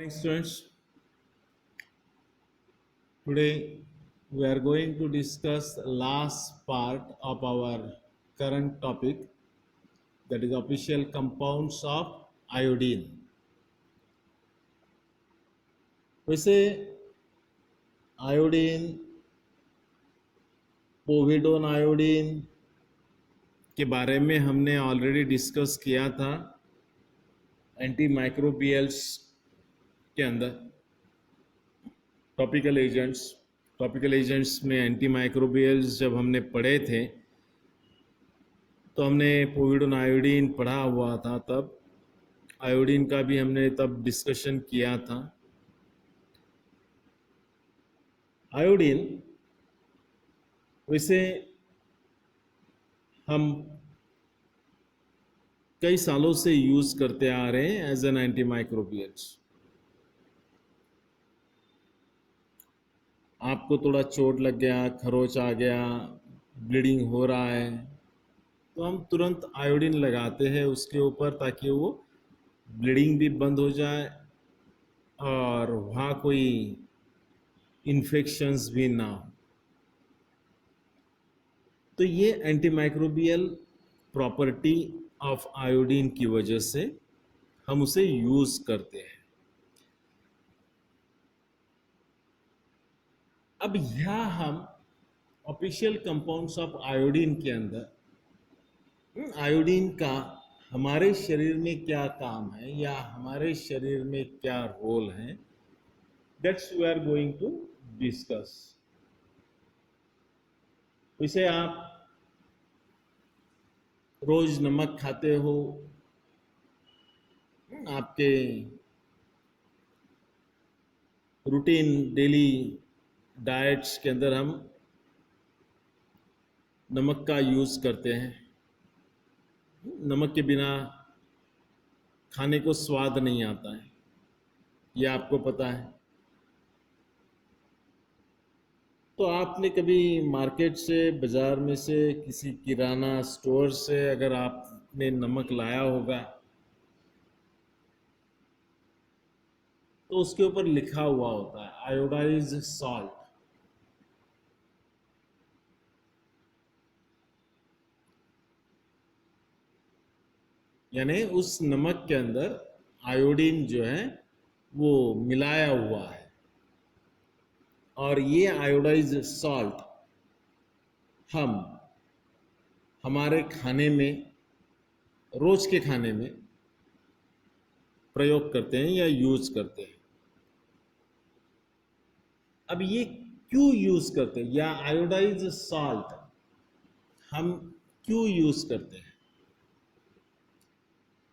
Morning, students. Today we are going to discuss the last part of our current topic, that is official compounds of iodine. वैसे iodine, povidone iodine के बारे में हमने already discuss किया था anti microbials के अंदर। Topical agents में एंटी माइक्रोबियल्स जब हमने पढ़े थे तो हमने पोविडोन आयोडीन पढ़ा हुआ था, तब आयोडीन का भी हमने तब डिस्कशन किया था। आयोडीन वैसे हम कई सालों से यूज करते आ रहे हैं एज एन एंटी माइक्रोबियल्स। आपको थोड़ा चोट लग गया, खरोच आ गया, ब्लीडिंग हो रहा है, तो हम तुरंत आयोडीन लगाते हैं उसके ऊपर ताकि वो ब्लीडिंग भी बंद हो जाए और वहाँ कोई इन्फेक्शंस भी ना हो। तो ये एंटीमाइक्रोबियल प्रॉपर्टी ऑफ आयोडीन की वजह से हम उसे यूज करते हैं। अब यहाँ हम ऑफिशियल कंपाउंड्स ऑफ आयोडीन के अंदर आयोडीन का हमारे शरीर में क्या काम है या हमारे शरीर में क्या रोल है, that's we are going to discuss. वैसे आप रोज नमक खाते हो, आपके रूटीन डेली डाइट्स के अंदर हम नमक का यूज करते हैं। नमक के बिना खाने को स्वाद नहीं आता है, ये आपको पता है। तो आपने कभी मार्केट से, बाजार में से, किसी किराना स्टोर से अगर आपने नमक लाया होगा तो उसके ऊपर लिखा हुआ होता है आयोडाइज्ड सॉल्ट। यानी उस नमक के अंदर आयोडीन जो है वो मिलाया हुआ है, और ये आयोडाइज्ड सॉल्ट हम हमारे खाने में, रोज के खाने में प्रयोग करते हैं या यूज करते हैं। अब ये क्यों यूज करते हैं, या आयोडाइज्ड सॉल्ट हम क्यों यूज करते हैं?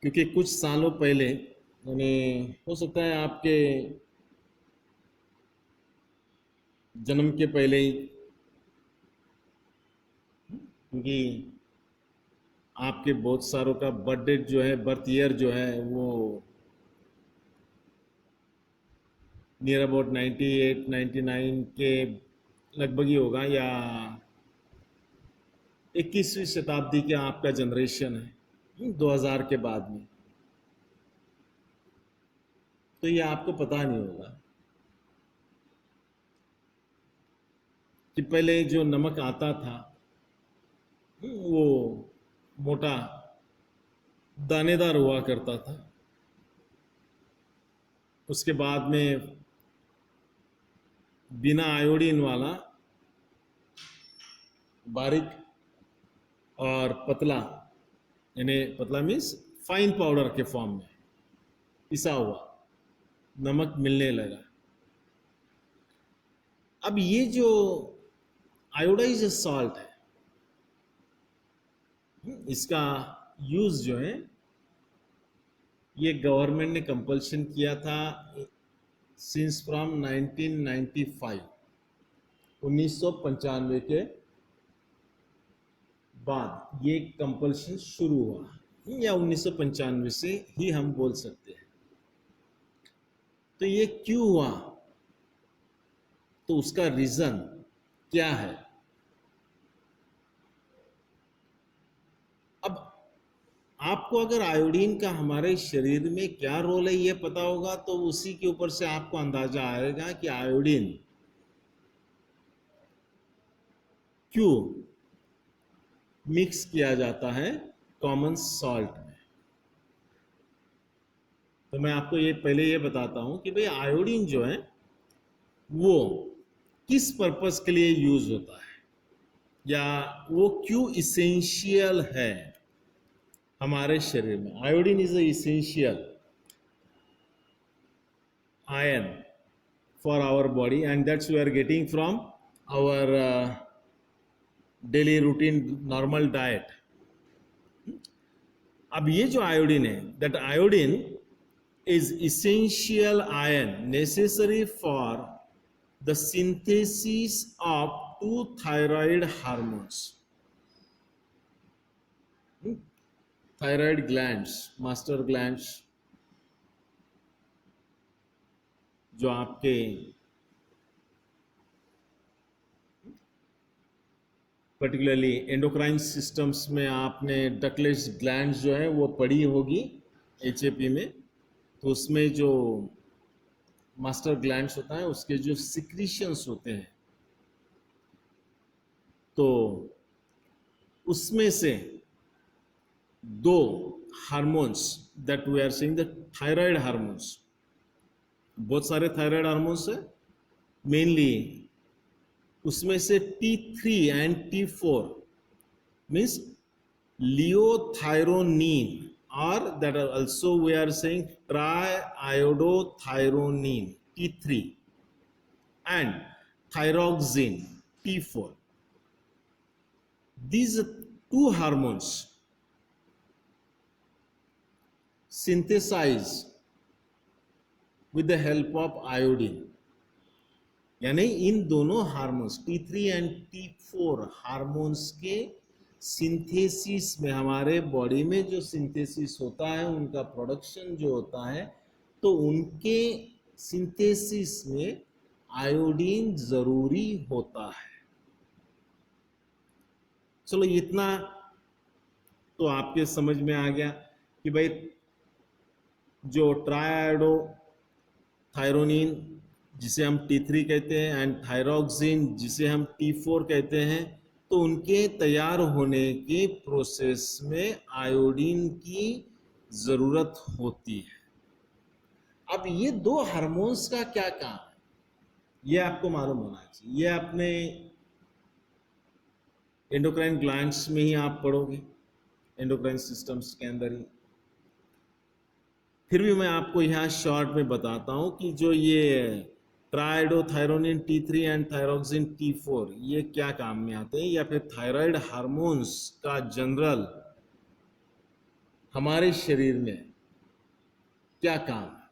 क्योंकि कुछ सालों पहले, यानी हो सकता है आपके जन्म के पहले ही, क्योंकि आपके बहुत सारों का बर्थ डेट जो है, बर्थ ईयर जो है वो नियर अबाउट 98 99 के लगभग ही होगा, या 21वीं शताब्दी के आपका जनरेशन है 2000 के बाद में, तो ये आपको पता नहीं होगा कि पहले जो नमक आता था वो मोटा दानेदार हुआ करता था। उसके बाद में बिना आयोडीन वाला बारीक और पतला, यानी पतला मीन्स फाइन पाउडर के फॉर्म में पिसा हुआ नमक मिलने लगा। अब ये जो आयोडाइज्ड सॉल्ट है, इसका यूज जो है ये गवर्नमेंट ने कंपल्शन किया था सिंस फ्रॉम 1995, 1995 के बाद ये कंपल्शन शुरू हुआ, या 1995 से ही हम बोल सकते हैं। तो ये क्यों हुआ, तो उसका रीजन क्या है? अब आपको अगर आयोडीन का हमारे शरीर में क्या रोल है ये पता होगा तो उसी के ऊपर से आपको अंदाजा आएगा कि आयोडीन क्यों मिक्स किया जाता है कॉमन सॉल्ट में। तो मैं आपको ये पहले ये बताता हूं कि भाई आयोडीन जो है वो किस पर्पस के लिए यूज होता है या वो क्यों इसेंशियल है हमारे शरीर में। Iodine is essential iron for our body and that's we are getting from our daily routine normal diet। अब ये जो आयोडीन है that iodine is essential iron necessary for the synthesis of two thyroid hormones, thyroid glands, master glands जो आपके particularly endocrine systems में आपने ductless gland जो है वो पढ़ी होगी एचएपी में। तो उसमें जो मास्टर ग्लैंड्स होता है उसके जो सिक्रीशंस होते हैं तो उसमें से दो hormones that we are seeing the thyroid hormones, बहुत सारे थायराइड हार्मोन्स है, मेनली उसमें से T3 and T4 means liothyronine और that are also we are saying triiodothyronine T3 and thyroxine T4। These two hormones synthesize with the help of iodine, यानी इन दोनों hormones T3 and T4 hormones के synthesis में हमारे body में जो synthesis होता है उनका प्रोडक्शन जो होता है तो उनके सिंथेसिस में आयोडीन जरूरी होता है। चलो इतना तो आपके समझ में आ गया कि भाई जो ट्राइआयोडो थायरोनिन जिसे हम T3 कहते हैं एंड थायरोक्सिन जिसे हम T4 कहते हैं तो उनके तैयार होने के प्रोसेस में आयोडीन की जरूरत होती है। अब ये दो हार्मोन्स का क्या काम है ये आपको मालूम होना चाहिए। ये अपने एंडोक्राइन ग्लैंड्स में ही आप पढ़ोगे, एंडोक्राइन सिस्टम्स के अंदर ही। फिर भी मैं आपको यहाँ शॉर्ट में बताता हूँ कि जो ये ट्राइआयोडोथायरोनिन T3 एंड थायरोक्सिन T4 ये क्या काम में आते हैं या फिर थायराइड हार्मोन्स का जनरल हमारे शरीर में क्या काम है।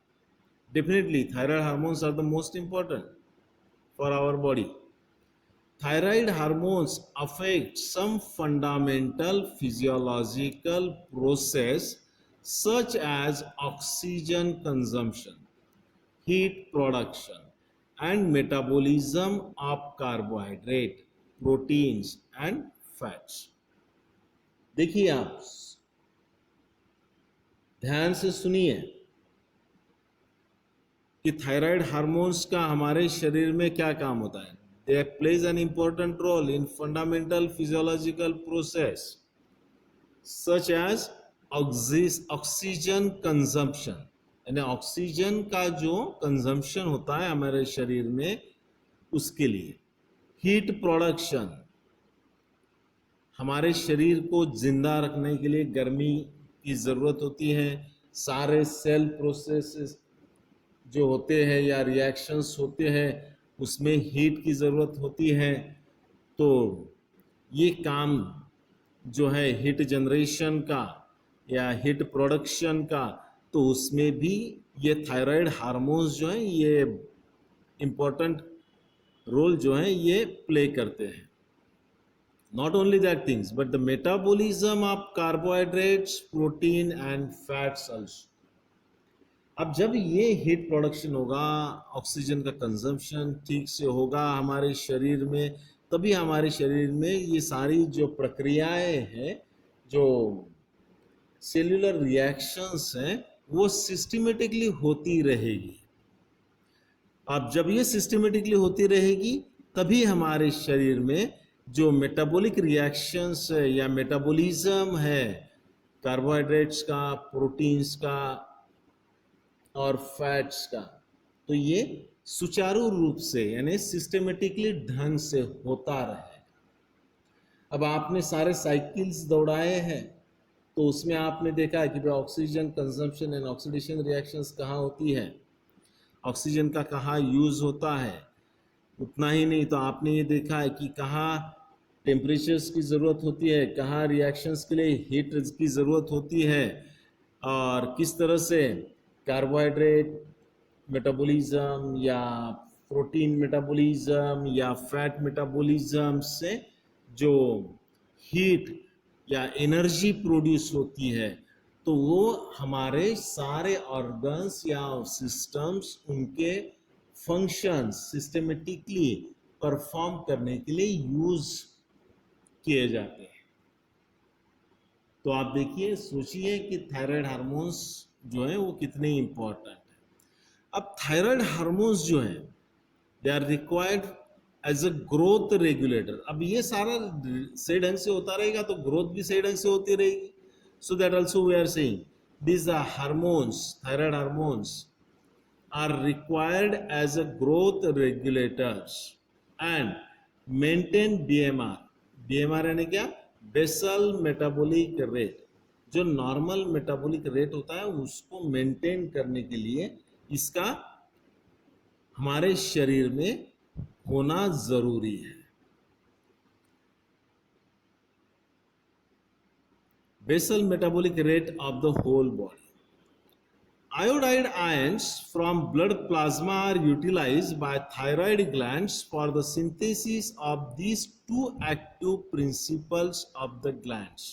Definitely thyroid hormones are the most important for our body. Thyroid hormones affect some fundamental physiological process such as oxygen consumption, heat production, and metabolism of carbohydrate, proteins, and fats। देखिए आप ध्यान से सुनिए कि थायराइड हार्मोन्स का हमारे शरीर में क्या काम होता है। They plays an important role in fundamental physiological process such as oxygen consumption, यानी ऑक्सीजन का जो कंजम्पशन होता है हमारे शरीर में उसके लिए। हीट प्रोडक्शन, हमारे शरीर को जिंदा रखने के लिए गर्मी की ज़रूरत होती है। सारे सेल प्रोसेसेस जो होते हैं या रिएक्शंस होते हैं उसमें हीट की ज़रूरत होती है। तो ये काम जो है हीट जनरेशन का या हीट प्रोडक्शन का तो उसमें भी ये थायराइड हार्मोन्स जो हैं ये इम्पोर्टेंट रोल जो है ये प्ले करते हैं। Not only that things but the metabolism of carbohydrates, protein and fats also। अब जब ये हीट प्रोडक्शन होगा, ऑक्सीजन का कंजम्पशन ठीक से होगा हमारे शरीर में, तभी हमारे शरीर में ये सारी जो प्रक्रियाएं हैं जो सेल्यूलर रिएक्शंस हैं वो सिस्टमेटिकली होती रहेगी। अब जब ये सिस्टमेटिकली होती रहेगी तभी हमारे शरीर में जो मेटाबॉलिक रिएक्शंस है या मेटाबॉलिज्म है कार्बोहाइड्रेट्स का, प्रोटीन्स का और फैट्स का, तो ये सुचारू रूप से यानी सिस्टमेटिकली ढंग से होता रहे। अब आपने सारे साइकिल्स दौड़ाए हैं तो उसमें आपने देखा है कि भाई oxygen consumption and oxidation reactions कहाँ होती है, ऑक्सीजन का कहाँ यूज होता है। उतना ही नहीं तो आपने ये देखा है कि कहाँ टेम्परेचर्स की ज़रूरत होती है, कहाँ रिएक्शंस के लिए हीट की ज़रूरत होती है, और किस तरह से कार्बोहाइड्रेट मेटाबॉलिज्म या प्रोटीन मेटाबॉलिज्म या फैट मेटाबॉलिज्म से जो हीट या एनर्जी प्रोड्यूस होती है, तो वो हमारे सारे ऑर्गन्स या सिस्टम्स उनके फंक्शंस सिस्टमेटिकली परफॉर्म करने के लिए यूज किए जाते हैं। तो आप देखिए, सोचिए कि थायराइड हार्मोन्स जो है वो कितने इंपॉर्टेंट है। अब थायराइड हार्मोन्स जो है they are required as a growth regulator. अब ये सारा सही ढंग से होता रहेगा तो ग्रोथ भी सही ढंग से होती रहेगी। So that also we are saying these are hormones, thyroid hormones are required as a growth regulators and maintain BMR। BMR यानी क्या? Basal metabolic rate. जो नॉर्मल मेटाबॉलिक रेट होता है उसको मेंटेन करने के लिए इसका हमारे शरीर में होना जरूरी है। Basal metabolic rate of the whole body. Iodide ions from blood plasma are utilized by thyroid glands for the synthesis of these two active principles of the glands।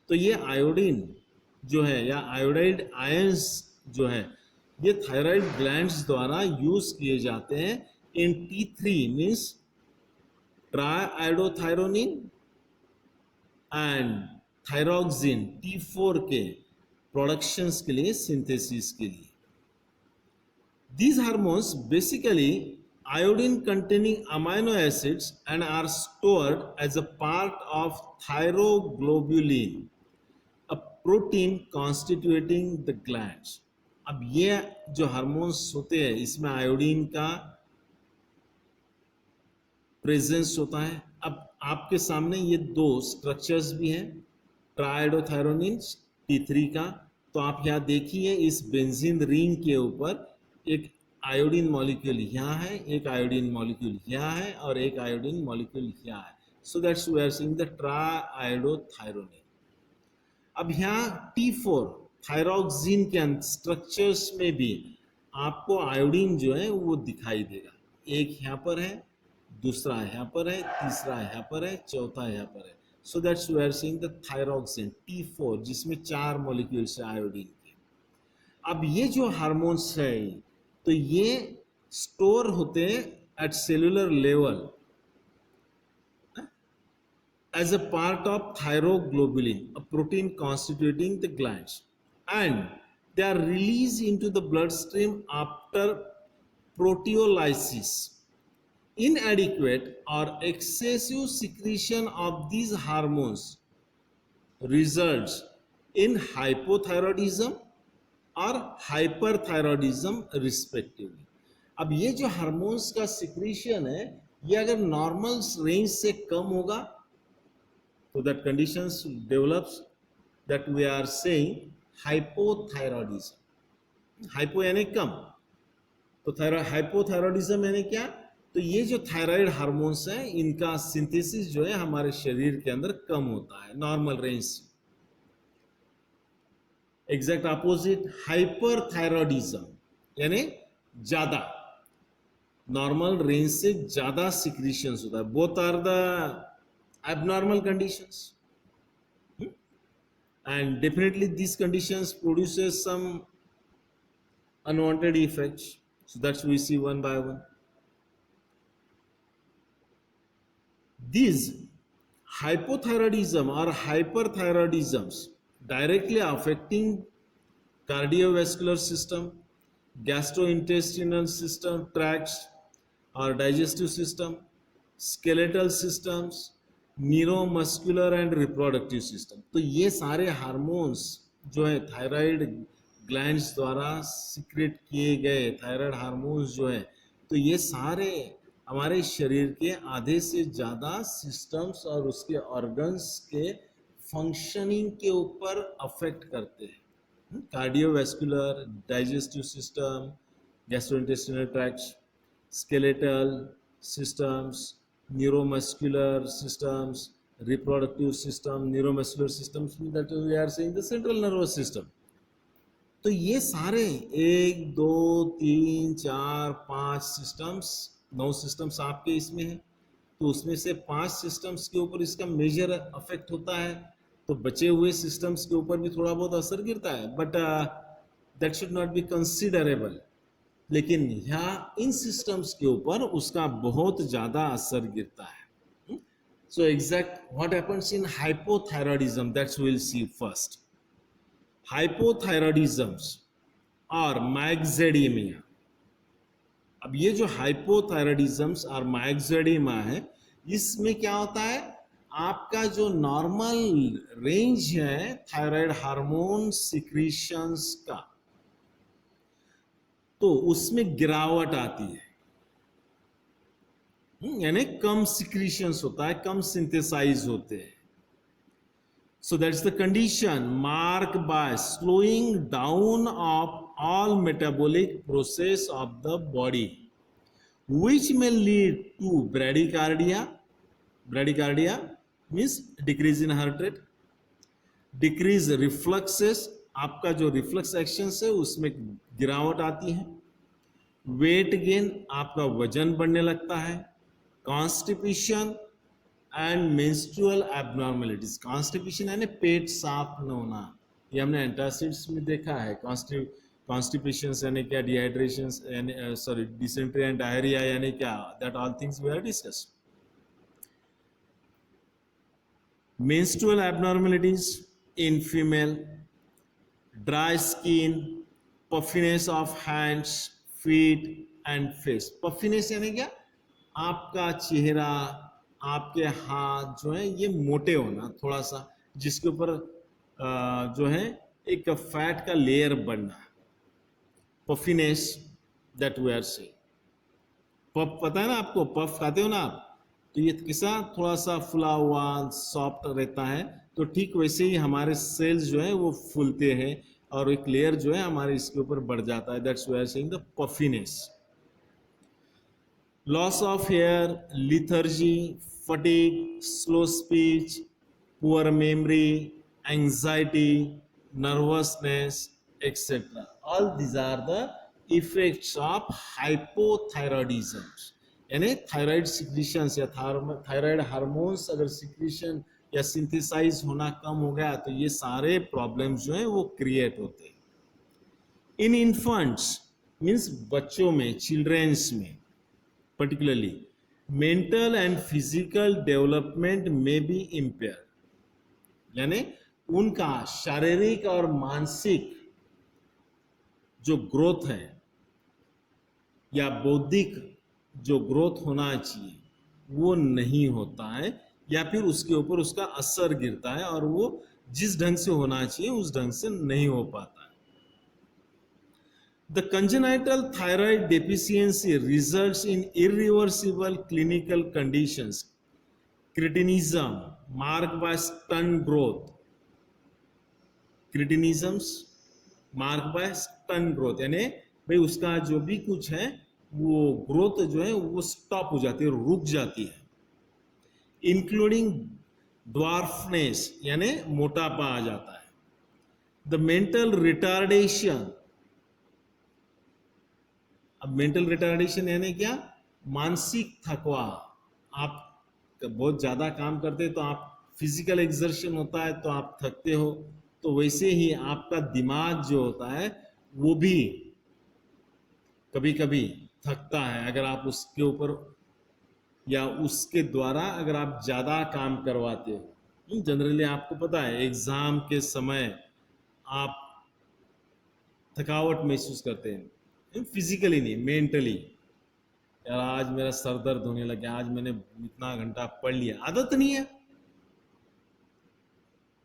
तो ये आयोडीन जो है या आयोडाइड आयंस जो है ये thyroid glands द्वारा use किए जाते हैं इन T3 means triiodothyronine and thyroxine T4 के प्रोडक्शंस के लिए, सिंथेसिस के लिए। These hormones basically iodine containing amino acids and are stored as a part of thyroglobulin, a protein constituting the glands। अब ये जो हार्मोन्स होते हैं इसमें आयोडीन का प्रेजेंस होता है। अब आपके सामने ये दो स्ट्रक्चर्स भी हैं, ट्राइआयोडोथायरोनिन T3 का। तो आप यहाँ देखिए इस बेंजीन रिंग के ऊपर एक आयोडीन मॉलिक्यूल यहाँ है, एक आयोडीन मॉलिक्यूल यहाँ है और एक आयोडीन मॉलिक्यूल यहाँ है। So that's we are seeing the triiodothyronine. अब यहाँ T4 थायरोक्सिन के स्ट्रक्चर्स में भी आपको आयोडीन जो है वो दिखाई देगा। एक यहाँ पर है, दूसरा यहाँ पर है, तीसरा यहाँ पर है, चौथा यहाँ पर है। So that's we are seeing the thyroxine T4 जिसमें 4 मॉलिक्यूल्स है आयोडीन के। अब ये जो हार्मोन्स है तो ये स्टोर होते हैं at cellular level as a part of thyroglobulin, a protein constituting the glands, and they are released into the bloodstream after proteolysis। Inadequate or excessive secretion of these hormones results in hypothyroidism or hyperthyroidism respectively। अब ये जो hormones का secretion है ये अगर normal range से कम होगा तो that conditions develops that we are saying hypothyroidism। Hypo यानी कम, तो हाइपोथायरॉयडिज्म यानी क्या? तो ये जो थायराइड हार्मोन्स हैं इनका सिंथेसिस जो है हमारे शरीर के अंदर कम होता है नॉर्मल रेंज से। एग्जैक्ट अपोजिट हाइपरथायरॉयडिज्म यानी ज्यादा, नॉर्मल रेंज से ज्यादा सिक्रीशंस होता है। Both are the abnormal conditions, and definitely these conditions produces some unwanted effects, so that's we see one by one. These hypothyroidism or hyperthyroidisms directly affecting cardiovascular system, gastrointestinal system, tracts or digestive system, skeletal systems, neuromuscular and reproductive system. तो ये सारे hormones जो है thyroid glands द्वारा secrete किए गए thyroid hormones जो है, तो ये सारे हमारे शरीर के आधे से ज़्यादा सिस्टम्स और उसके ऑर्गन्स के फंक्शनिंग के ऊपर अफेक्ट करते हैं। Cardiovascular, digestive system, gastrointestinal tract, skeletal systems, neuromuscular systems, reproductive system, neuromuscular systems, that we are saying the central nervous system. तो ये सारे 1 2 3 4 5 सिस्टम्स, 9 सिस्टम्स आपके इसमें है, तो उसमें से 5 सिस्टम्स के ऊपर इसका मेजर अफेक्ट होता है, तो बचे हुए सिस्टम्स के ऊपर भी थोड़ा बहुत असर गिरता है, but that should not be considerable. लेकिन यहाँ इन सिस्टम्स के ऊपर उसका बहुत ज़्यादा असर गिरता है। So exact what happens in hypothyroidism, that's will see first. Hypothyroidisms और माइग्जेडिमिया। अब ये जो हाइपोथायरॉयडिज्म्स और माइग्जेडिमा है, इसमें क्या होता है, आपका जो नॉर्मल रेंज है थायराइड हार्मोन सिक्रीशंस का, तो उसमें गिरावट आती है, यानी कम सिक्रीशंस होता है, कम सिंथेसाइज होते हैं। So that's the condition mark bye slowing down of all metabolic process of the body, which may lead to bradycardia. Bradycardia means decrease in heart rate, decrease refluxes, आपका जो रिफ्लक्स एक्शंस है उसमें गिरावट आती है, weight gain, आपका वजन बढ़ने लगता है, constipation and menstrual abnormalities. Constipation यानी पेट साफ न होना, ये हमने एंटासिड्स में देखा है। कॉन्स्टिपेशन यानी क्या, डिहाइड्रेशन यानी सॉरी डिसेंट्री एंड डायरिया यानी क्या, that all things we have discussed. Menstrual abnormalities in female, dry skin, puffiness of hands, feet and face. Puffiness यानी क्या, आपका चेहरा, आपके हाथ जो है ये मोटे होना थोड़ा सा, जिसके ऊपर जो है एक फैट का लेयर बनना, पफिनेस दैट वी आर से। पफ पता है ना आपको, पफ खाते हो ना आप, तो ये किसा थोड़ा सा फुला हुआ सॉफ्ट रहता है, तो ठीक वैसे ही हमारे सेल्स जो है वो फूलते हैं और एक लेयर जो है हमारे इसके ऊपर बढ़ जाता है, that's we are saying the puffiness. Loss of hair, lethargy, fatigue, slow speech, poor memory, anxiety, nervousness, etc. All these are the effects of hypothyroidism. यानी थायराइड सिक्रीशंस या थायराइड हार्मोन्स अगर सिक्रीशन या सिंथेसाइज होना कम हो गया तो ये सारे प्रॉब्लम्स जो हैं वो क्रिएट होते हैं। इन इन्फेंट्स मीन्स बच्चों में, चिल्ड्रेंस में particularly, mental and physical development में भी इम्पेयर, यानी उनका शारीरिक और मानसिक जो ग्रोथ है या बौद्धिक जो ग्रोथ होना चाहिए वो नहीं होता है, या फिर उसके ऊपर उसका असर गिरता है और वो जिस ढंग से होना चाहिए उस ढंग से नहीं हो पाता है। The congenital thyroid deficiency results in irreversible clinical conditions. Cretinism marked by stunt growth. Cretinisms marked by stunt growth, यानी भाई उसका जो भी कुछ है वो ग्रोथ जो है वो स्टॉप हो जाती है, रुक जाती है। इंक्लूडिंग ड्वार्फनेस यानी मोटापा आ जाता है। द मेंटल रिटार्डेशन, अब मेंटल रिटार्डेशन यानी क्या, मानसिक थकवा, आप बहुत ज़्यादा काम करते तो आप फिजिकल एक्सर्शन होता है तो आप थकते हो, तो वैसे ही आपका दिमाग जो होता है वो भी कभी कभी थकता है अगर आप उसके ऊपर या उसके द्वारा अगर आप ज़्यादा काम करवाते हो। जनरली आपको पता है एग्जाम के समय आप थकावट महसूस करते हैं, फिजिकली नहीं, मेंटली। यार आज मेरा सर दर्द होने लगा, आज मैंने इतना घंटा पढ़ लिया, आदत नहीं है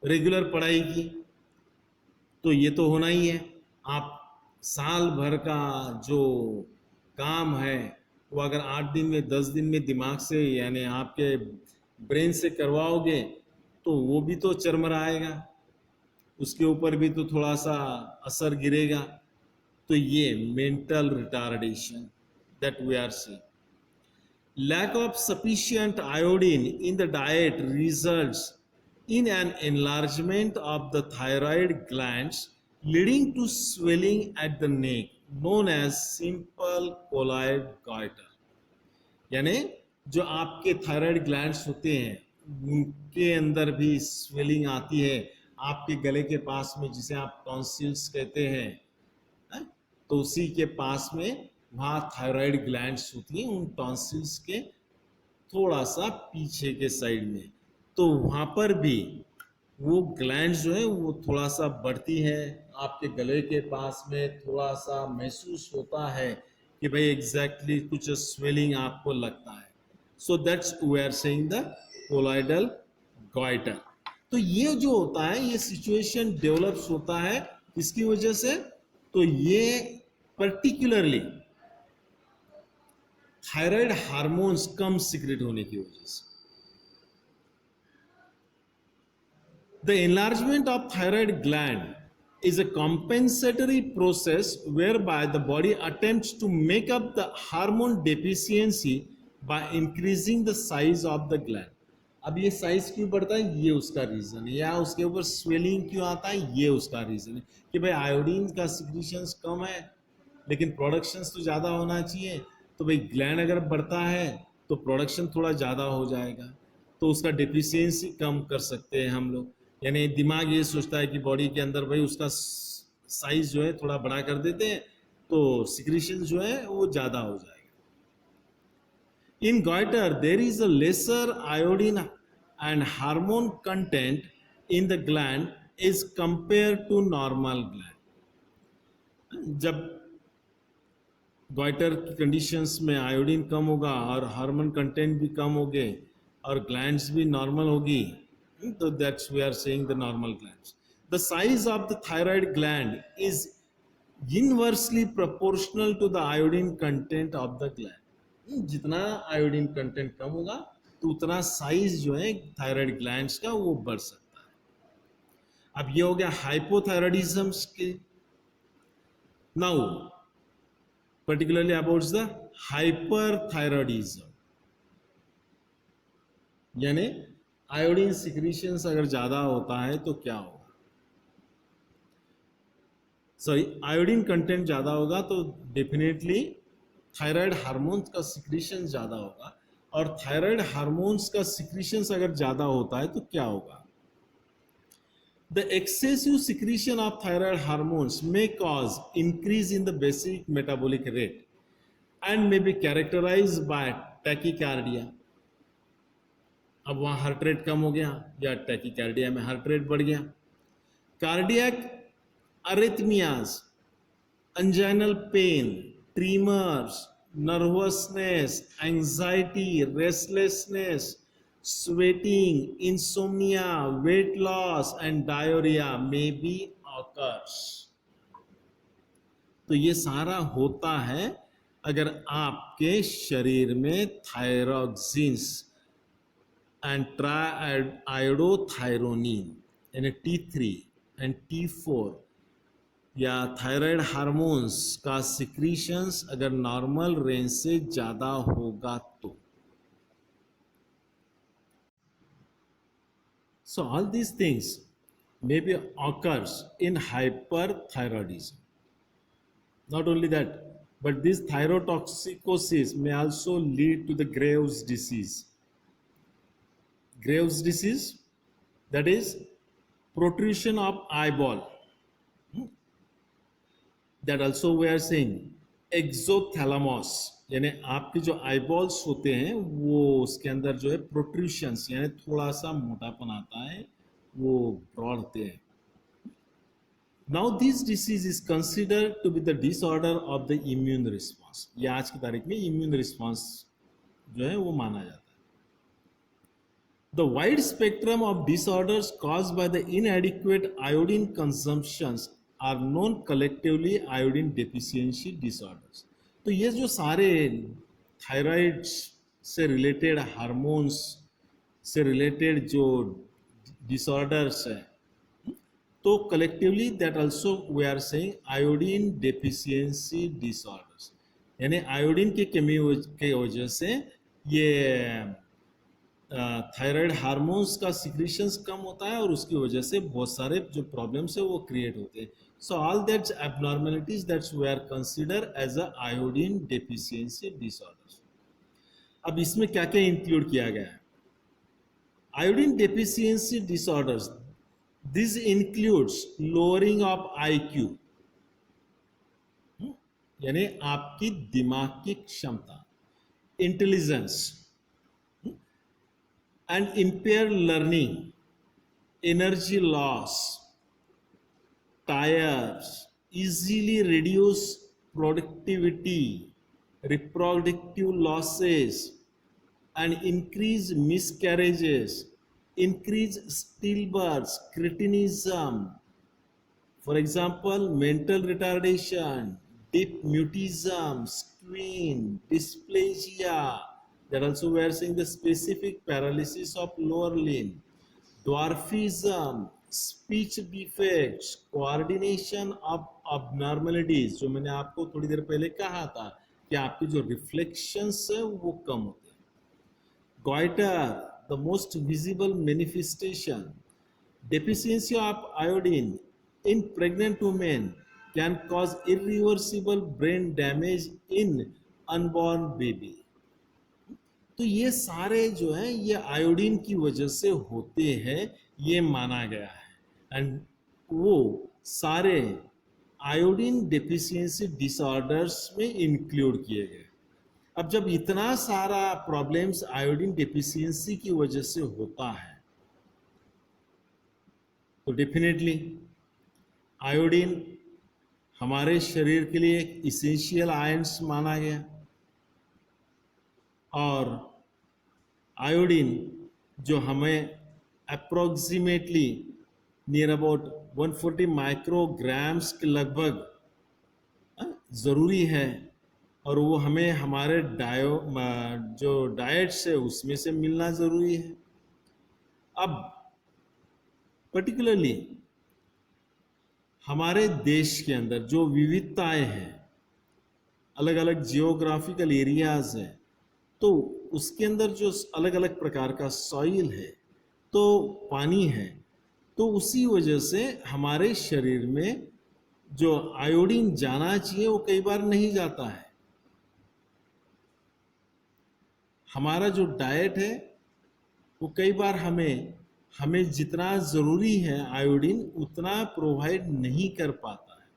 रेगुलर पढ़ाई की, तो ये तो होना ही है। आप साल भर का जो काम है वो अगर 8 दिन में 10 दिन में दिमाग से यानी आपके ब्रेन से करवाओगे तो वो भी तो चरमराएगा, उसके ऊपर भी तो थोड़ा सा असर गिरेगा। तो ये mental retardation that we are seeing. Lack of sufficient iodine in the diet results in an enlargement of the thyroid glands, leading to swelling at the neck, known as simple colloid goiter. यानी जो आपके thyroid glands होते हैं उनके अंदर भी swelling आती है, आपके गले के पास में, जिसे आप टॉन्सिल्स कहते हैं, तो उसी के पास में वहाँ थायराइड ग्लैंड्स होती हैं, उन टॉन्सिल्स के थोड़ा सा पीछे के साइड में। तो वहाँ पर भी वो ग्लैंड्स जो है वो थोड़ा सा बढ़ती है, आपके गले के पास में थोड़ा सा महसूस होता है कि भाई एग्जैक्टली कुछ स्वेलिंग आपको लगता है। So that's we are saying the colloidal goitre. तो ये जो होता है ये सिचुएशन डेवलप्स होता है इसकी वजह से, तो ये पर्टिकुलरली थायराइड हार्मोन्स कम सीक्रेट होने की वजह से। The enlargement of thyroid gland is a compensatory process whereby the body attempts to make up the hormone deficiency by increasing the size of the gland. अब ये साइज क्यों बढ़ता है ये उसका रीजन है, या उसके ऊपर स्वेलिंग क्यों आता है ये उसका रीजन है कि भाई आयोडीन का सिक्रीशंस कम है लेकिन प्रोडक्शंस तो ज़्यादा होना चाहिए। तो भाई ग्लैंड अगर बढ़ता है तो प्रोडक्शन थोड़ा ज़्यादा हो जाएगा, तो उसका डेफिशिएंसी कम कर सकते हैं हम लोग। यानी दिमाग ये सोचता है कि बॉडी के अंदर भाई उसका साइज जो है थोड़ा बड़ा कर देते हैं तो सिक्रीशन जो है वो ज़्यादा हो जाएगा। In goiter, there is a lesser iodine and hormone content in the gland is compared to normal gland. जब goiter की कंडीशंस में आयोडीन कम होगा और हार्मोन कंटेंट भी कम हो गए और ग्लैंड्स भी नॉर्मल होगी, तो that's we are saying the normal glands. The size of the thyroid gland is inversely proportional to the iodine content of the gland. जितना आयोडीन कंटेंट कम होगा तो उतना साइज जो है थायराइड ग्लैंड्स का वो बढ़ सकता है। अब ये हो गया हाइपोथायराइडिज्म के। Now particularly about the hyperthyroidism, यानी आयोडीन सिक्रीशंस अगर ज्यादा होता है तो क्या होगा। सॉरी, आयोडीन कंटेंट ज्यादा होगा तो डेफिनेटली थायराइड हार्मोन्स का सिक्रीशन ज्यादा होगा, और थायराइड हार्मोन्स का सिक्रीशंस अगर ज्यादा होता है तो क्या होगा। The excessive secretion of thyroid hormones may cause increase in the basic metabolic rate and may be characterized by tachycardia. अब वहाँ हार्ट रेट कम हो गया या टैकीकार्डिया में हार्ट रेट बढ़ गया। Cardiac arrhythmias, anginal pain, tremors, nervousness, anxiety, restlessness, sweating, insomnia, weight loss and diarrhea may be occurs. तो ये सारा होता है अगर आपके शरीर में थायरोक्सिन्स एंड ट्राइआयोडोथायरोनिन यानी T3 एंड T4 या थायराइड हार्मोन्स का सिक्रीशंस अगर नॉर्मल रेंज से ज़्यादा होगा तो। So all these things maybe occurs in hyperthyroidism. Not only that, but this thyrotoxicosis may also lead to the Graves' disease. Graves' disease, that is protrusion of eyeball. That also we are saying एक्सोथैलामस, यानी आपके जो eyeballs होते हैं वो उसके अंदर जो है प्रोट्रूशंस यानी थोड़ा सा मोटापन आता है, वो ब्रॉड होते हैं. Now this disease is considered to be the disorder of the immune response. ये आज की तारीख में इम्यून रिस्पॉन्स जो है वो माना जाता है. The wide spectrum of disorders caused by the inadequate iodine consumptions are known collectively iodine deficiency disorders. तो ये जो सारे थायराइड से रिलेटेड हार्मोन्स से रिलेटेड जो डिसऑर्डर्स है, तो collectively that also we are saying iodine deficiency disorders, यानी आयोडीन की कमी के वजह से ये थायराइड हार्मोन्स का सिक्रीशंस कम होता है और उसकी वजह से बहुत सारे जो प्रॉब्लम्स है वो क्रिएट होते हैं. So all that's abnormalities that's we are consider as a iodine deficiency disorders. अब इसमें क्या क्या इंक्लूड किया गया है? Iodine deficiency disorders, this includes lowering of IQ, यानी आपकी दिमाग की क्षमता, intelligence, and impaired learning, energy loss, tires, easily reduce productivity, reproductive losses, and increase miscarriages, increase stillbirths, cretinism, for example, mental retardation, deep mutism, screen, dysplasia, that also we are saying the specific paralysis of lower limb, dwarfism, speech defects, coordination of abnormalities, जो मैंने आपको थोड़ी देर पहले कहा था कि आपके जो रिफ्लेक्शंस है वो कम होते हैं. Goiter, the most visible manifestation. Deficiency of iodine in pregnant women can cause irreversible brain damage in unborn baby. तो ये सारे जो हैं ये आयोडीन की वजह से होते हैं, ये माना गया है. एंड वो सारे आयोडीन डेफिशिएंसी डिसऑर्डर्स में इंक्लूड किए गए. अब जब इतना सारा प्रॉब्लम्स आयोडीन डेफिशिएंसी की वजह से होता है, तो डेफिनेटली आयोडीन हमारे शरीर के लिए एक इसेंशियल आयंस माना गया. और आयोडीन जो हमें अप्रोक्सीमेटली नियर अबाउट 140 माइक्रोग्राम्स के लगभग ज़रूरी है, और वो हमें हमारे जो डाइट्स है उसमें से मिलना ज़रूरी है. अब पर्टिकुलरली हमारे देश के अंदर जो विविधताएं हैं, अलग अलग जियोग्राफिकल एरियाज हैं, तो उसके अंदर जो अलग अलग प्रकार का सॉइल है, तो पानी है, तो उसी वजह से हमारे शरीर में जो आयोडीन जाना चाहिए वो कई बार नहीं जाता है. हमारा जो डाइट है वो कई बार हमें जितना ज़रूरी है आयोडीन उतना प्रोवाइड नहीं कर पाता है.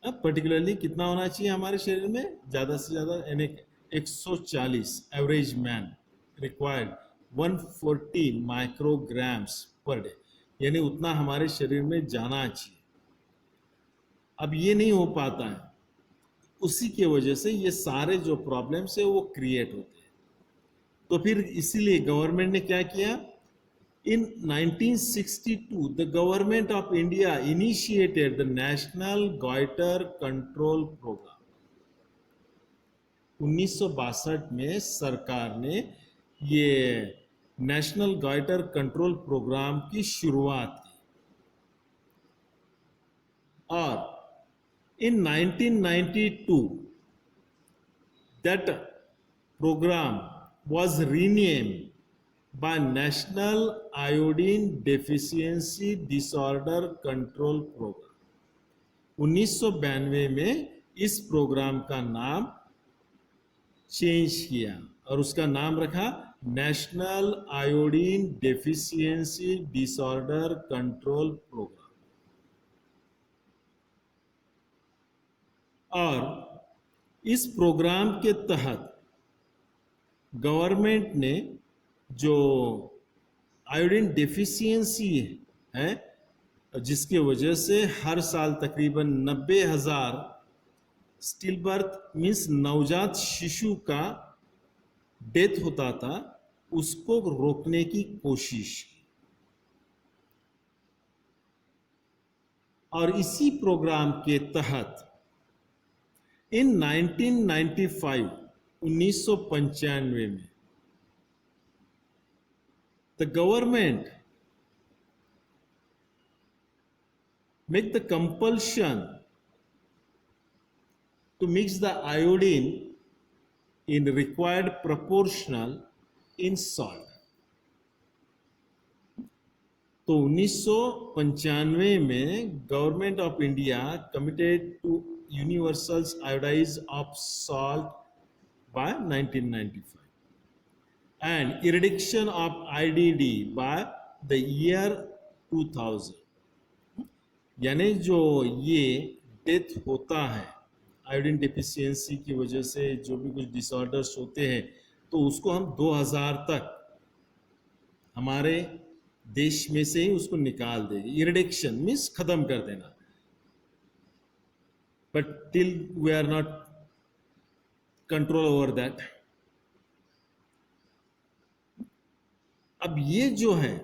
अब पर्टिकुलरली कितना होना चाहिए हमारे शरीर में? ज़्यादा से ज़्यादा यानी 140, average man required 140 micrograms per day, यानी उतना हमारे शरीर में जाना चाहिए. अब ये नहीं हो पाता है, उसी की वजह से ये सारे जो प्रॉब्लम्स है वो क्रिएट होते हैं. तो फिर इसीलिए गवर्नमेंट ने क्या किया? In 1962, the government of India initiated the National Goiter Control Program. 1962 में सरकार ने ये नेशनल गॉइटर कंट्रोल प्रोग्राम की शुरुआत की. और in 1992, that program was renamed by National Iodine Deficiency Disorder Control Program. 1992 में इस प्रोग्राम का नाम चेंज किया और उसका नाम रखा national iodine deficiency disorder control programme. और इस प्रोग्राम के तहत गवर्नमेंट ने जो आयोडीन डेफिशिएंसी है, जिसकी वजह से हर साल तकरीबन 90,000 स्टिल बर्थ मीन्स नवजात शिशु का डेथ होता था, उसको रोकने की कोशिश की। और इसी प्रोग्राम के तहत इन 1995 1995 में the government make the compulsion to mix the iodine in required proportional in salt. तो 1995 में government of India committed to universal iodise of salt by 1995 and eradication of IDD by the year 2000. यानी जो ये death होता है iodine deficiency की वजह से, जो भी कुछ डिसऑर्डर्स होते हैं, तो उसको हम 2000 तक हमारे देश में से ही उसको निकाल देंगे। इरेडिक्शन मीन्स खत्म कर देना, but till we are not control over that. अब ये जो है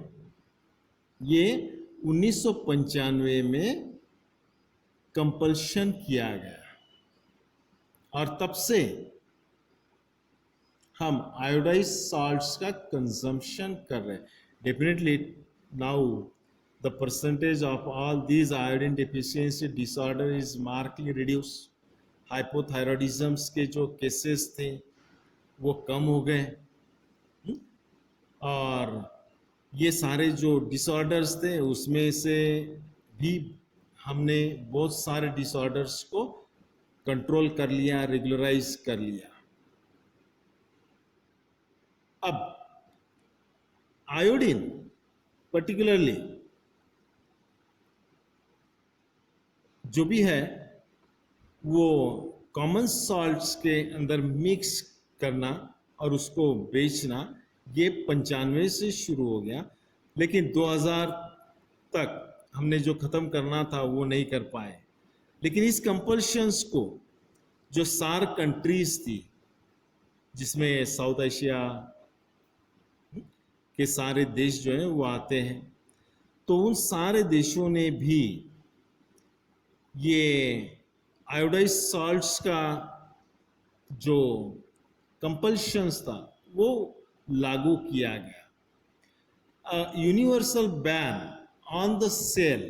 ये 1995 में कंपल्शन किया गया और तब से हम आयोडाइज सॉल्ट्स का कंजम्पशन कर रहे हैं। Definitely now the percentage of all these iodine deficiency disorder is markedly reduce. Hypothyroidisms के जो केसेस थे वो कम हो गए, और ये सारे जो डिसऑर्डर्स थे उसमें से भी हमने बहुत सारे डिसऑर्डर्स को कंट्रोल कर लिया, रेगुलराइज कर लिया। अब आयोडीन पर्टिकुलरली जो भी है वो कॉमन सॉल्ट्स के अंदर मिक्स करना और उसको बेचना, ये 95 से शुरू हो गया, लेकिन 2000 तक हमने जो ख़त्म करना था वो नहीं कर पाए। लेकिन इस कंपल्शंस को जो सार कंट्रीज थी, जिसमें साउथ एशिया के सारे देश जो हैं वो आते हैं, तो उन सारे देशों ने भी ये आयोडाइज सॉल्ट्स का जो कंपल्शंस था वो लागू किया गया। Universal ban on the sale,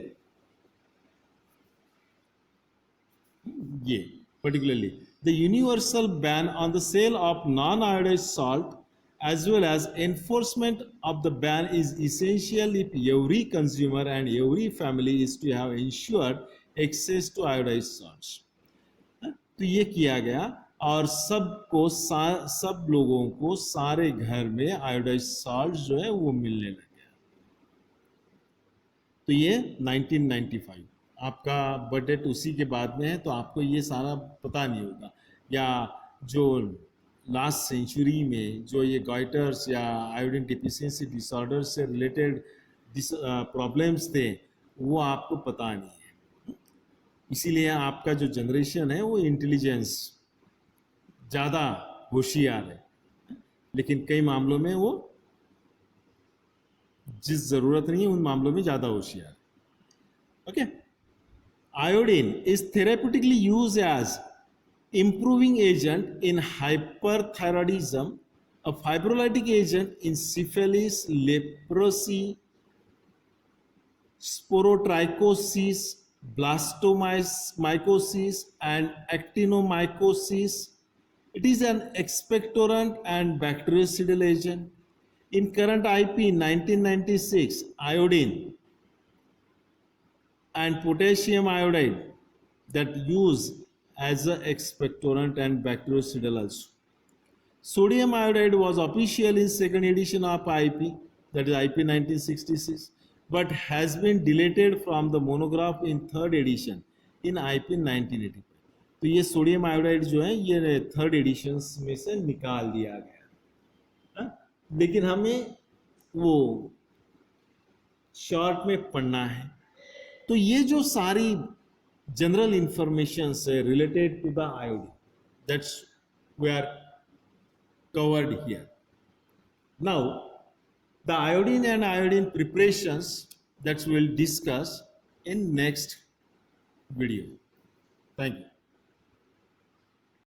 ये particularly the universal ban on the sale of non-iodized salt as well as enforcement of the ban is essential if every consumer and every family is to have ensured access to iodized salts. तो ये किया गया और सबको सब लोगों को सारे घर में आयोडाइज सॉल्ट जो है वो मिलने लग गया। तो ये 1995, आपका बजट उसी के बाद में है, तो आपको ये सारा पता नहीं होगा। या जो लास्ट सेंचुरी में जो ये गॉइटर्स या आयोडीन डिफिशियंसी डिसऑर्डर से रिलेटेड प्रॉब्लम्स थे वो आपको पता नहीं है। इसीलिए आपका जो जनरेशन है वो इंटेलिजेंस ज़्यादा होशियार है, लेकिन कई मामलों में वो जिस ज़रूरत नहीं है उन मामलों में ज़्यादा होशियार है। Okay, iodine is therapeutically used as improving agent in hyperthyroidism, a fibrolytic agent in syphilis, leprosy, sporotrichosis, blastomycosis, and actinomycosis. It is an expectorant and bactericidal agent. In current IP 1996, iodine and potassium iodide that used as an expectorant and bactericidal also. Sodium iodide was official in second edition of IP, that is IP 1966, but has been deleted from the monograph in third edition in IP 1985. तो ये sodium iodide जो है ये third editions में से निकाल दिया गया। हाँ? लेकिन हमें वो शॉर्ट में पढ़ना है। तो ये जो सारी जनरल इंफॉर्मेशन है related to the iodine, that's we are covered here. Now, the iodine and iodine preparations that we will discuss in next video. Thank you.